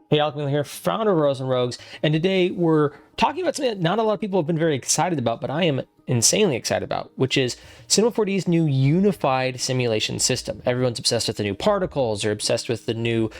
Hey, Alec here, founder of Rose and Rogues, and today we're talking about something that not a lot of people have been very excited about, but I am insanely excited about, which is Cinema 4D's new unified simulation system. Everyone's obsessed with the new particles, or obsessed with the new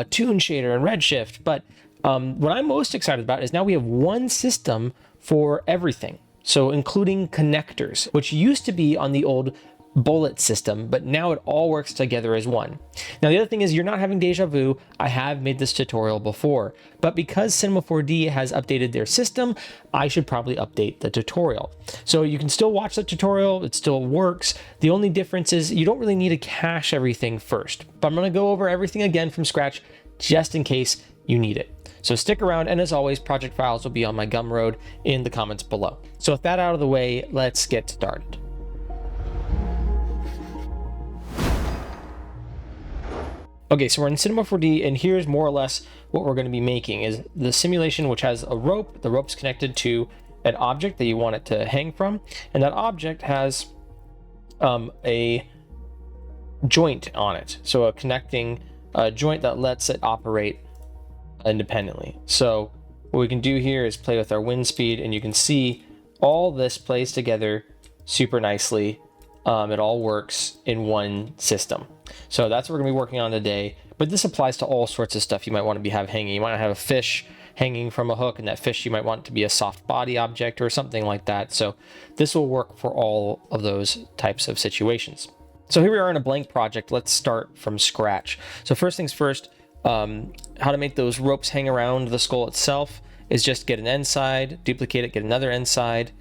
Toon Shader and Redshift, but what I'm most excited about is now we have one system for everything. So including connectors, which used to be on the old bullet system, but now it all works together as one. Now, the other thing is you're not having deja vu. I have made this tutorial before, but because Cinema 4D has updated their system, I should probably update the tutorial. So you can still watch the tutorial. It still works. The only difference is you don't really need to cache everything first, but I'm going to go over everything again from scratch just in case you need it. So stick around, and as always, project files will be on my Gumroad in the comments below. So with that out of the way, let's get started. Okay, so we're in Cinema 4D, and here's more or less what we're going to be making is the simulation, which has a rope. The rope's connected to an object that you want it to hang from, and that object has a joint on it. So a connecting joint that lets it operate independently. So what we can do here is play with our wind speed, and you can see all this plays together super nicely. It all works in one system. So that's what we're gonna be working on today, but this applies to all sorts of stuff you might want to have hanging. You might have a fish hanging from a hook, and that fish you might want to be a soft body object or something like that. So this will work for all of those types of situations. So here we are in a blank project. Let's start from scratch. So first things first, how to make those ropes hang around the skull itself is just get an end side, duplicate it, get another end side,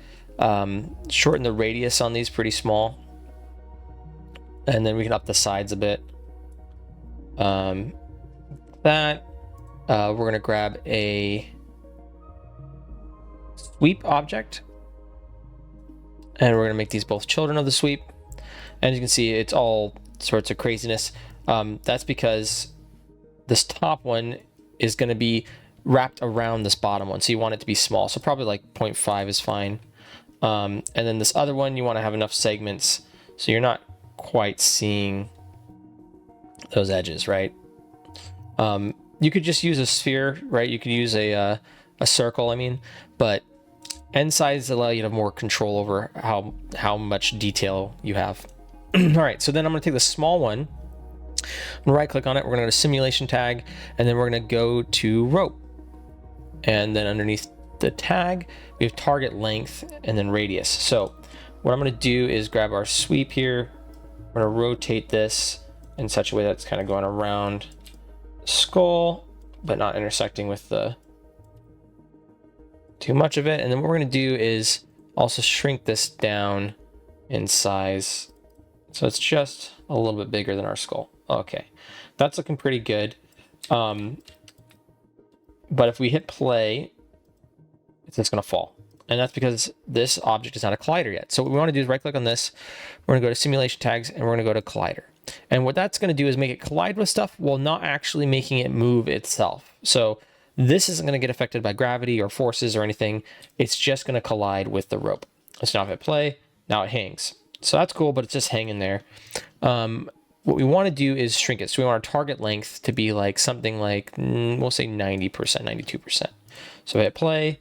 shorten the radius on these pretty small. And then we can up the sides a bit. We're going to grab a sweep object, and we're going to make these both children of the sweep. And you can see it's all sorts of craziness. That's because this top one is going to be wrapped around this bottom one, so you want it to be small. So probably like 0.5 is fine. And then this other one, you want to have enough segments so you're not quite seeing those edges, right? You could just use a sphere, right? You could use a circle, I mean, but end sides allow you to have more control over how much detail you have. All right, so then I'm going to take the small one, I'm gonna right click on it, we're going to go to simulation tag, and then we're going to go to rope, and then underneath the tag we have target length and then radius. So what I'm going to do is grab our sweep here. We're going to rotate this in such a way that's kind of going around the skull, but not intersecting with too much of it. And then what we're going to do is also shrink this down in size, so it's just a little bit bigger than our skull. Okay, that's looking pretty good. But if we hit play, it's just going to fall. And that's because this object is not a collider yet. So what we want to do is right click on this. We're going to go to simulation tags, and we're going to go to collider. And what that's going to do is make it collide with stuff while not actually making it move itself. So this isn't going to get affected by gravity or forces or anything. It's just going to collide with the rope. So now if I play, now it hangs. So that's cool, but it's just hanging there. What we want to do is shrink it. So we want our target length to be like something like, we'll say 90%, 92%. So if I hit play,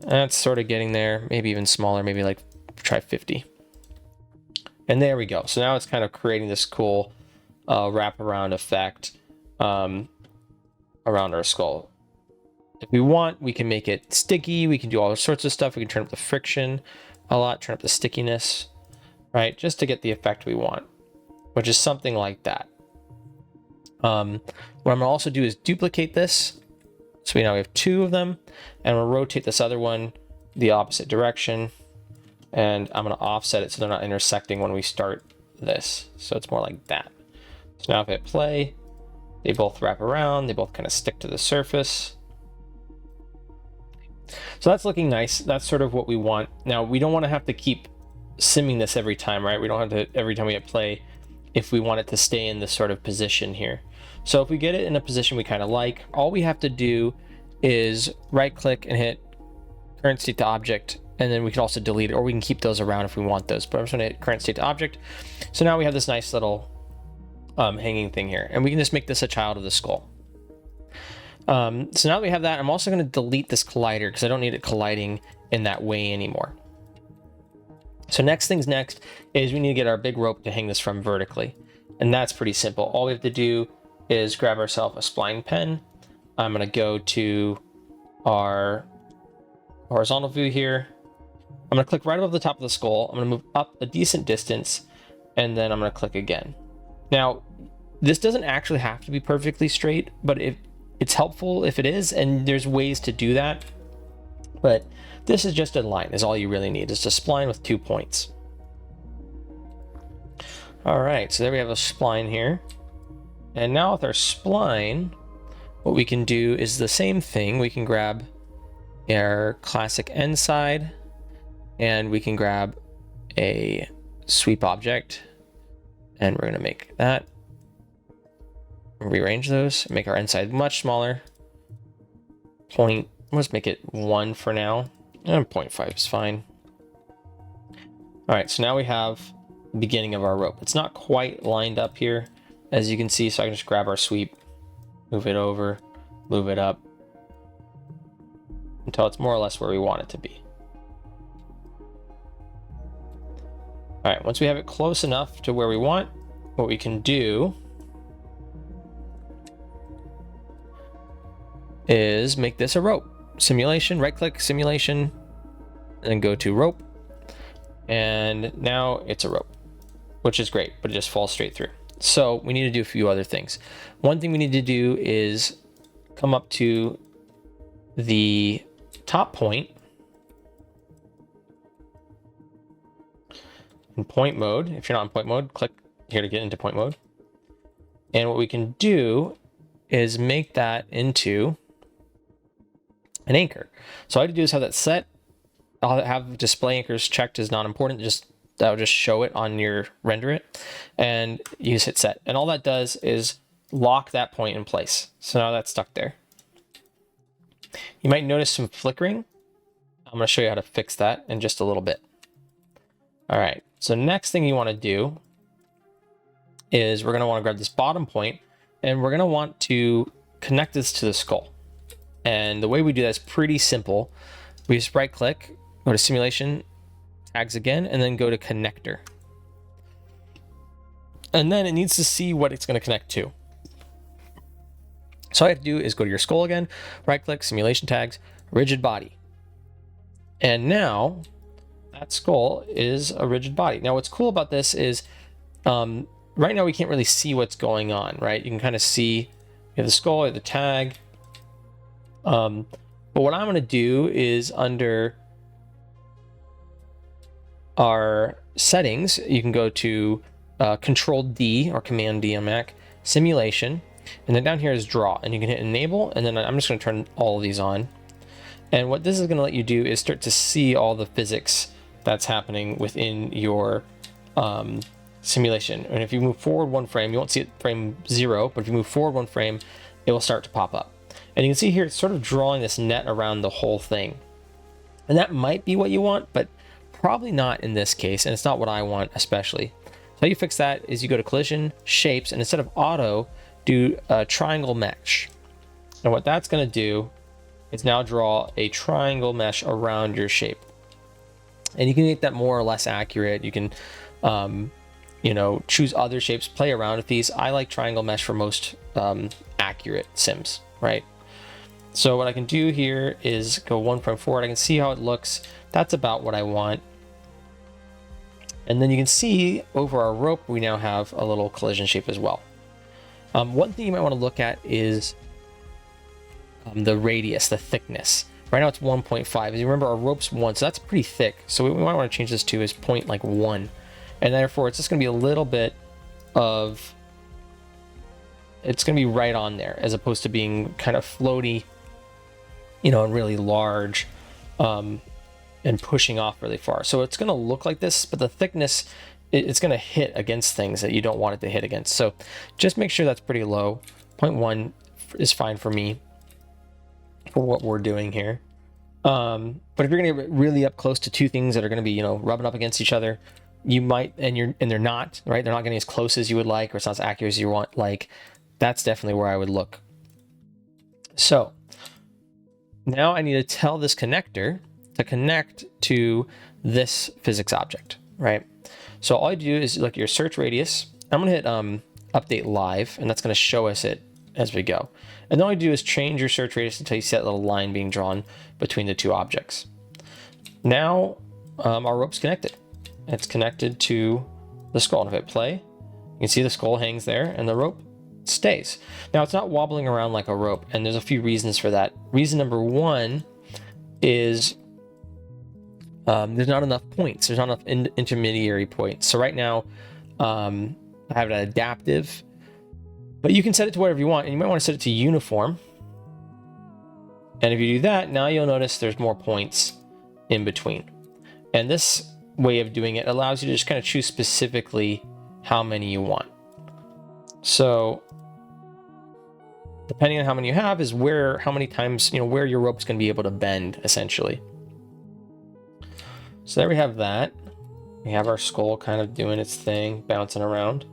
that's sort of getting there, maybe even smaller, maybe like try 50. And there we go. So now it's kind of creating this cool wraparound effect around our skull. If we want, we can make it sticky. We can do all sorts of stuff. We can turn up the friction a lot, turn up the stickiness, right? Just to get the effect we want, which is something like that. What I'm gonna also do is duplicate this. So now we have two of them, and we'll rotate this other one the opposite direction, and I'm going to offset it so they're not intersecting when we start this. So it's more like that. So now if I hit play, they both wrap around, they both kind of stick to the surface. So that's looking nice. That's sort of what we want. Now we don't want to have to keep simming this every time, right? We don't have to every time we hit play if we want it to stay in this sort of position here. So if we get it in a position we kind of like, all we have to do is right click and hit current state to object, and then we can also delete it, or we can keep those around if we want those. But I'm just going to hit current state to object. So now we have this nice little hanging thing here, and we can just make this a child of the skull. So now that we have that, I'm also going to delete this collider because I don't need it colliding in that way anymore. So next things next is we need to get our big rope to hang this from vertically. And that's pretty simple. All we have to do is grab ourselves a spline pen. I'm going to go to our horizontal view here. I'm going to click right above the top of the skull. I'm going to move up a decent distance, and then I'm going to click again. Now, this doesn't actually have to be perfectly straight, but it's helpful if it is, and there's ways to do that. But this is just a line, is all you really need. It's a spline with 2 points. All right, so there we have a spline here. And now with our spline, what we can do is the same thing. We can grab our classic end side, and we can grab a sweep object, and we're gonna make that. Rearrange those, make our end side much smaller. Let's make it 1 for now. And 0.5 is fine. All right, so now we have the beginning of our rope. It's not quite lined up here, as you can see, so I can just grab our sweep, move it over, move it up, until it's more or less where we want it to be. All right, once we have it close enough to where we want, what we can do is make this a rope. Simulation, right click, simulation, and then go to rope. And now it's a rope, which is great, but it just falls straight through. So we need to do a few other things. One thing we need to do is come up to the top point in point mode. If you're not in point mode, click here to get into point mode. And what we can do is make that into an anchor. So all I have to do is have that set. I'll have display anchors checked as not important. That'll just show it on your render it, and you just hit set. And all that does is lock that point in place. So now that's stuck there. You might notice some flickering. I'm going to show you how to fix that in just a little bit. All right. So next thing you want to do is we're going to want to grab this bottom point, and we're going to want to connect this to the skull. And the way we do that is pretty simple. We just right click, go to simulation, tags again, and then go to connector. And then it needs to see what it's going to connect to. So all you have to do is go to your skull again, right click, simulation tags, rigid body. And now that skull is a rigid body. Now what's cool about this is right now we can't really see what's going on, right? You can kind of see you have the skull, you have the tag. But what I'm going to do is under our settings, you can go to Control D or Command D on Mac, simulation, and then down here is draw, and you can hit enable, and then I'm just going to turn all of these on. And what this is going to let you do is start to see all the physics that's happening within your simulation. And if you move forward 1 frame, you won't see it frame 0, but if you move forward 1 frame, it will start to pop up. And you can see here, it's sort of drawing this net around the whole thing. And that might be what you want, but probably not in this case. And it's not what I want, especially. So how you fix that is you go to collision, shapes, and instead of auto, do a triangle mesh. And what that's going to do is now draw a triangle mesh around your shape. And you can make that more or less accurate. You can, choose other shapes, play around with these. I like triangle mesh for most accurate sims, right? So what I can do here is go 1 frame forward. I can see how it looks. That's about what I want. And then you can see over our rope, we now have a little collision shape as well. One thing you might want to look at is the radius, the thickness. Right now it's 1.5. As you remember, our rope's 1, so that's pretty thick. So what we might want to change this to is 0.1. And therefore, it's just going to be a little bit of... It's going to be right on there, as opposed to being kind of floaty, and really large, and pushing off really far. So it's going to look like this, but the thickness, it's going to hit against things that you don't want it to hit against. So just make sure that's pretty low. 0.1 is fine for me for what we're doing here. But if you're going to get really up close to two things that are going to be, rubbing up against each other, you might, and they're not, right? They're not getting as close as you would like, or it's not as accurate as you want. Like, that's definitely where I would look. So now I need to tell this connector to connect to this physics object, right? So all I do is look at your search radius. I'm gonna hit update live, and that's gonna show us it as we go. And then all I do is change your search radius until you see that little line being drawn between the two objects. Now our rope's connected. It's connected to the skull. And if I play, you can see the skull hangs there and the rope stays. Now it's not wobbling around like a rope, and there's a few reasons for that. Reason number one is there's not enough points. There's not enough intermediary points. So right now I have it at adaptive, but you can set it to whatever you want, and you might want to set it to uniform. And if you do that, now you'll notice there's more points in between. And this way of doing it allows you to just kind of choose specifically how many you want. So depending on how many you have is how many times, where your rope's going to be able to bend, essentially. So there we have that. We have our skull kind of doing its thing, bouncing around.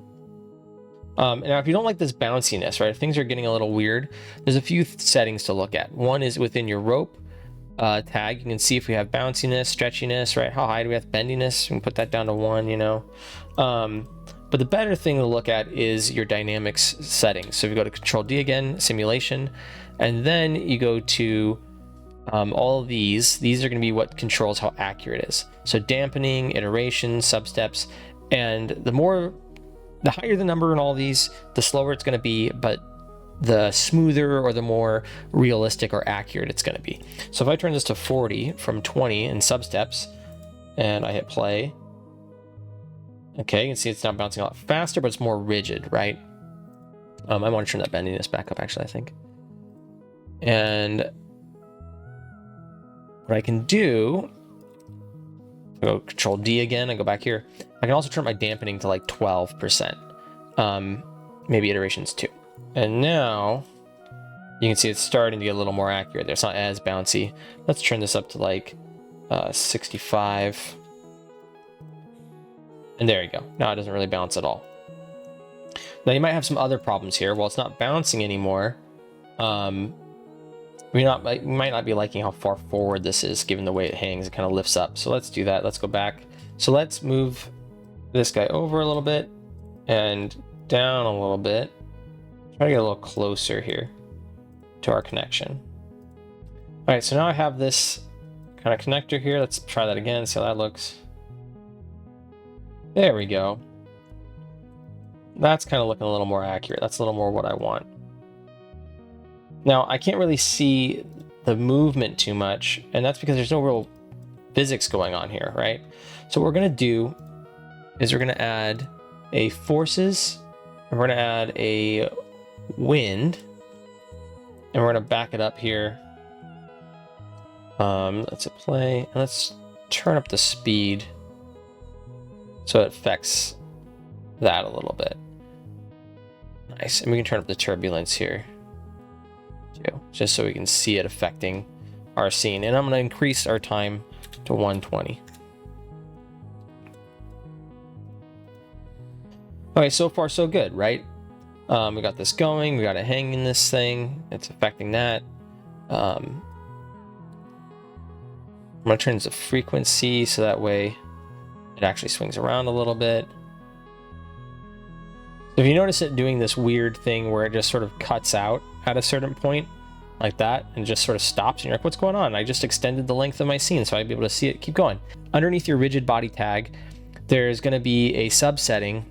Now, if you don't like this bounciness, right, if things are getting a little weird, there's a few settings to look at. One is within your rope tag. You can see if we have bounciness, stretchiness, right? How high do we have bendiness? We can put that down to 1, But the better thing to look at is your dynamics settings. So if you go to Control D again, simulation, and then you go to all of these are going to be what controls how accurate it is. So dampening, iteration, substeps, and the higher the number in all these, the slower it's going to be, but the smoother or the more realistic or accurate it's going to be. So if I turn this to 40 from 20 in substeps and I hit play, okay, you can see it's now bouncing a lot faster, but it's more rigid, right? I want to turn that bendiness back up, actually, I think. And what I can do, I go Control D again, I go back here. I can also turn my dampening to like 12%, maybe iterations 2. And now you can see it's starting to get a little more accurate there. It's not as bouncy. Let's turn this up to like 65. And there you go. Now it doesn't really bounce at all. Now you might have some other problems here. Well, it's not bouncing anymore. We might not be liking how far forward this is, given the way it hangs. It kind of lifts up. So let's do that. Let's go back. So let's move this guy over a little bit and down a little bit. Try to get a little closer here to our connection. All right, so now I have this kind of connector here. Let's try that again, see how that looks. There we go. That's kind of looking a little more accurate. That's a little more what I want. Now, I can't really see the movement too much, and that's because there's no real physics going on here, right? So what we're going to do is we're going to add a forces, and we're going to add a wind, and we're going to back it up here. Let's hit play, and let's turn up the speed so it affects that a little bit. Nice, and we can turn up the turbulence here too, just so we can see it affecting our scene. And I'm going to increase our time to 120. Okay, so far so good, right? We got this going, we got it hanging this thing, it's affecting that. I'm going to turn the frequency so that way it actually swings around a little bit. So if you notice it doing this weird thing where it just sort of cuts out at a certain point like that and just sort of stops, and you're like, what's going on? I just extended the length of my scene so I'd be able to see it keep going. Underneath your rigid body tag, there's going to be a subsetting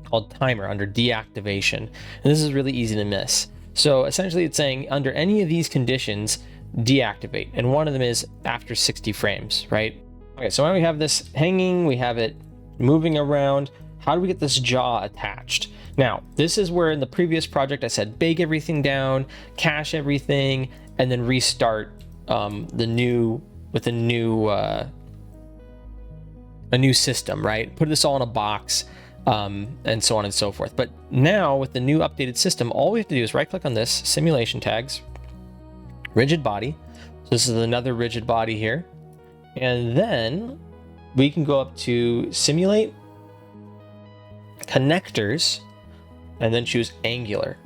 called timer under deactivation, and this is really easy to miss. So essentially it's saying under any of these conditions, deactivate, and one of them is after 60 frames, right? Okay, so when we have this hanging, we have it moving around. How do we get this jaw attached? Now, this is where in the previous project I said bake everything down, cache everything, and then restart a new system, right? Put this all in a box, and so on and so forth. But now with the new updated system, all we have to do is right click on this, simulation tags, rigid body. So this is another rigid body here. And then we can go up to simulate, connectors, and then choose angular.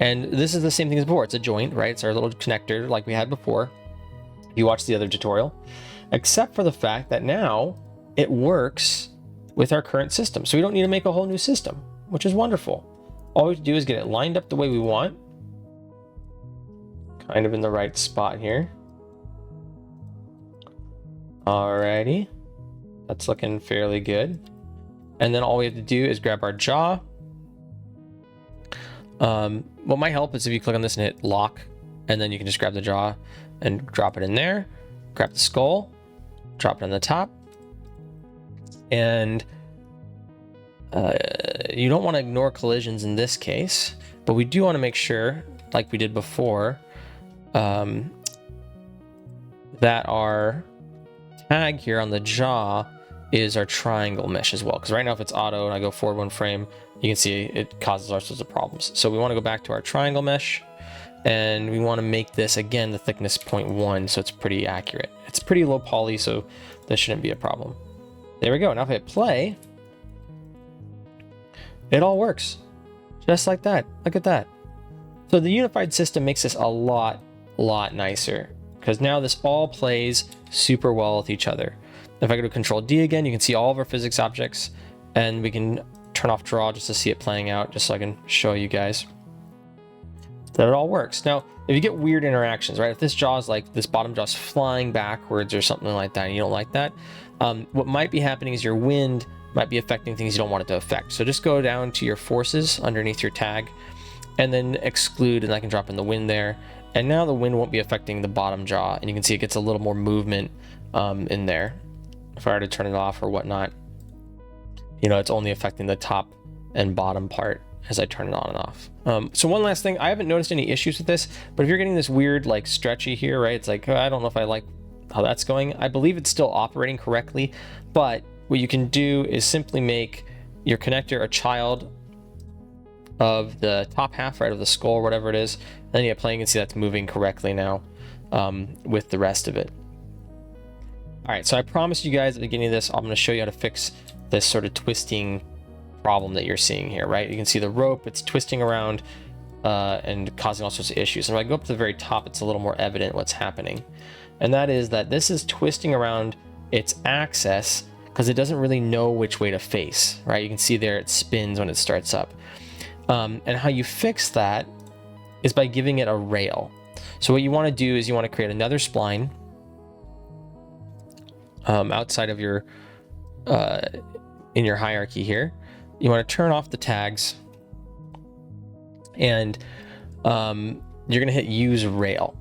And this is the same thing as before. It's a joint, right? It's our little connector like we had before. If you watch the other tutorial, except for the fact that now it works with our current system. So we don't need to make a whole new system, which is wonderful. All we have to do is get it lined up the way we want. Kind of in the right spot here. Alrighty. That's looking fairly good. And then all we have to do is grab our jaw. What might help is if you click on this and hit lock, and then you can just grab the jaw and drop it in there. Grab the skull, drop it on the top. And you don't want to ignore collisions in this case, but we do want to make sure, like we did before, that our tag here on the jaw is our triangle mesh as well. Because right now if it's auto and I go forward 1 frame, you can see it causes all sorts of problems. So we want to go back to our triangle mesh, and we want to make this, again, the thickness 0.1, so it's pretty accurate. It's pretty low poly, so this shouldn't be a problem. There we go. Now if I hit play, it all works. Just like that. Look at that. So the unified system makes this a lot nicer, because now this all plays super well with each other. If I go to Control D again, you can see all of our physics objects, and we can turn off draw just to see it playing out, just so I can show you guys that it all works. Now, if you get weird interactions, right? If this jaw is like this bottom jaw's flying backwards or something like that, and you don't like that, what might be happening is your wind might be affecting things you don't want it to affect. So just go down to your forces underneath your tag, and then exclude, and I can drop in the wind there. And now the wind won't be affecting the bottom jaw, and you can see it gets a little more movement in there. If I were to turn it off or whatnot, you know, it's only affecting the top and bottom part as I turn it on and off. So one last thing, I haven't noticed any issues with this, but if you're getting this weird, like stretchy here, right? It's like, I don't know if I like how that's going. I believe it's still operating correctly, but what you can do is simply make your connector a child of the top half, right, of the skull or whatever it is. And then you hit play, you can see that's moving correctly now with the rest of it. All right, so I promised you guys at the beginning of this, I'm going to show you how to fix this sort of twisting problem that you're seeing here, right? You can see the rope, it's twisting around and causing all sorts of issues. And when I go up to the very top, it's a little more evident what's happening. And that is that this is twisting around its axis because it doesn't really know which way to face, right? You can see there it spins when it starts up. And how you fix that is by giving it a rail. So what you want to do is you want to create another spline outside of your in your hierarchy here. You want to turn off the tags, and you're going to hit use rail.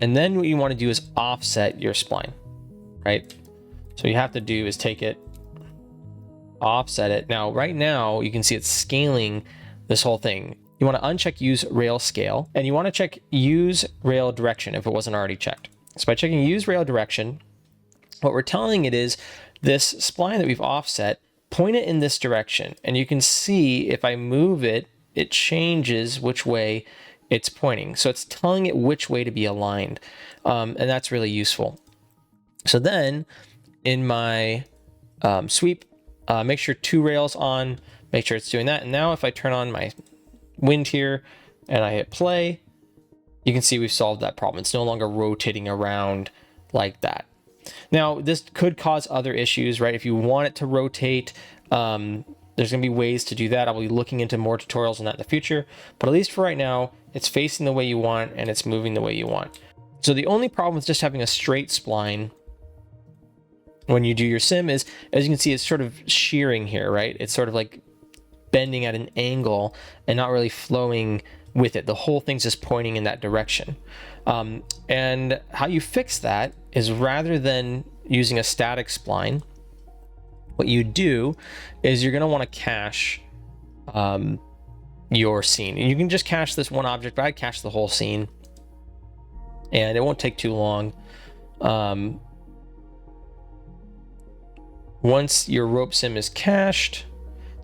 And then what you want to do is offset your spline, right? So what you have to do is take it, offset it. Now, right now, you can see it's scaling this whole thing. You want to uncheck use rail scale, and you want to check use rail direction if it wasn't already checked. So by checking use rail direction, what we're telling it is this spline that we've offset, point it in this direction. And you can see if I move it, it changes which way it's pointing. So it's telling it which way to be aligned. And that's really useful. So then in my sweep, make sure 2 rails on, make sure it's doing that. And now if I turn on my wind here and I hit play, you can see we've solved that problem. It's no longer rotating around like that. Now, this could cause other issues, right? If you want it to rotate, there's going to be ways to do that. I'll be looking into more tutorials on that in the future, but at least for right now, it's facing the way you want and it's moving the way you want. So the only problem with just having a straight spline when you do your sim is, as you can see, it's sort of shearing here, right? It's sort of like bending at an angle and not really flowing with it. The whole thing's just pointing in that direction. And how you fix that is, rather than using a static spline, what you do is you're going to want to cache your scene. And you can just cache this one object, but I'd cache the whole scene, and it won't take too long. Once your rope sim is cached,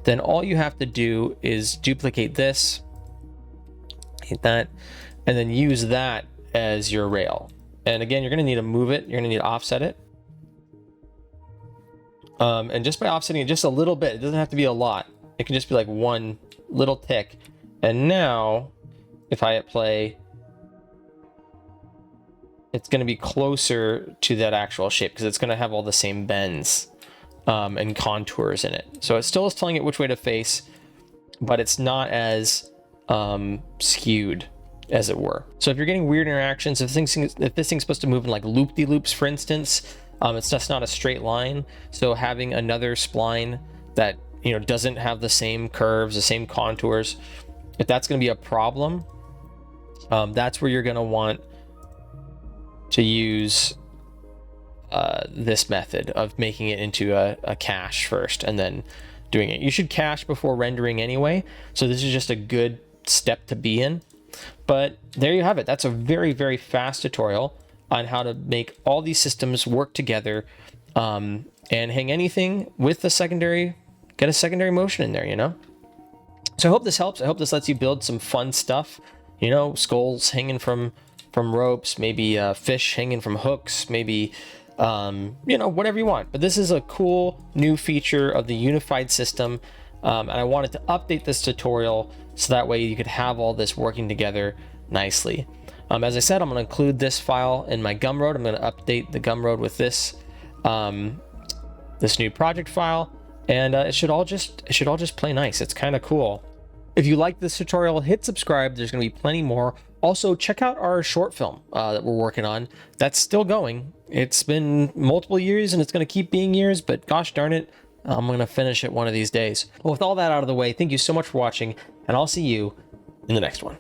then all you have to do is duplicate this, hit that, and then use that as your rail. And again, you're going to need to move it. You're going to need to offset it. And just by offsetting it just a little bit, it doesn't have to be a lot. It can just be like one little tick. And now if I hit play, it's going to be closer to that actual shape because it's going to have all the same bends and contours in it. So it still is telling it which way to face, but it's not as skewed, as it were. So if you're getting weird interactions, if this thing's supposed to move in like loop-de-loops, for instance, it's just not a straight line. So having another spline that, you know, doesn't have the same curves, the same contours, if that's going to be a problem, that's where you're going to want to use this method of making it into a cache first and then doing it. You should cache before rendering anyway, so this is just a good step to be in. But there you have it. That's a very, very fast tutorial on how to make all these systems work together and hang anything with the secondary, get a secondary motion in there, you know? So I hope this helps. I hope this lets you build some fun stuff, you know, skulls hanging from ropes, maybe fish hanging from hooks, maybe, you know, whatever you want. But this is a cool new feature of the unified system. And I wanted to update this tutorial so that way you could have all this working together nicely. As I said, I'm going to include this file in my Gumroad. I'm going to update the Gumroad with this this new project file, and it should all just play nice. It's kind of cool. If you like this tutorial, hit subscribe. There's going to be plenty more. Also, check out our short film that we're working on. That's still going. It's been multiple years, and it's going to keep being years, but gosh darn it, I'm going to finish it one of these days. Well, with all that out of the way, thank you so much for watching, and I'll see you in the next one.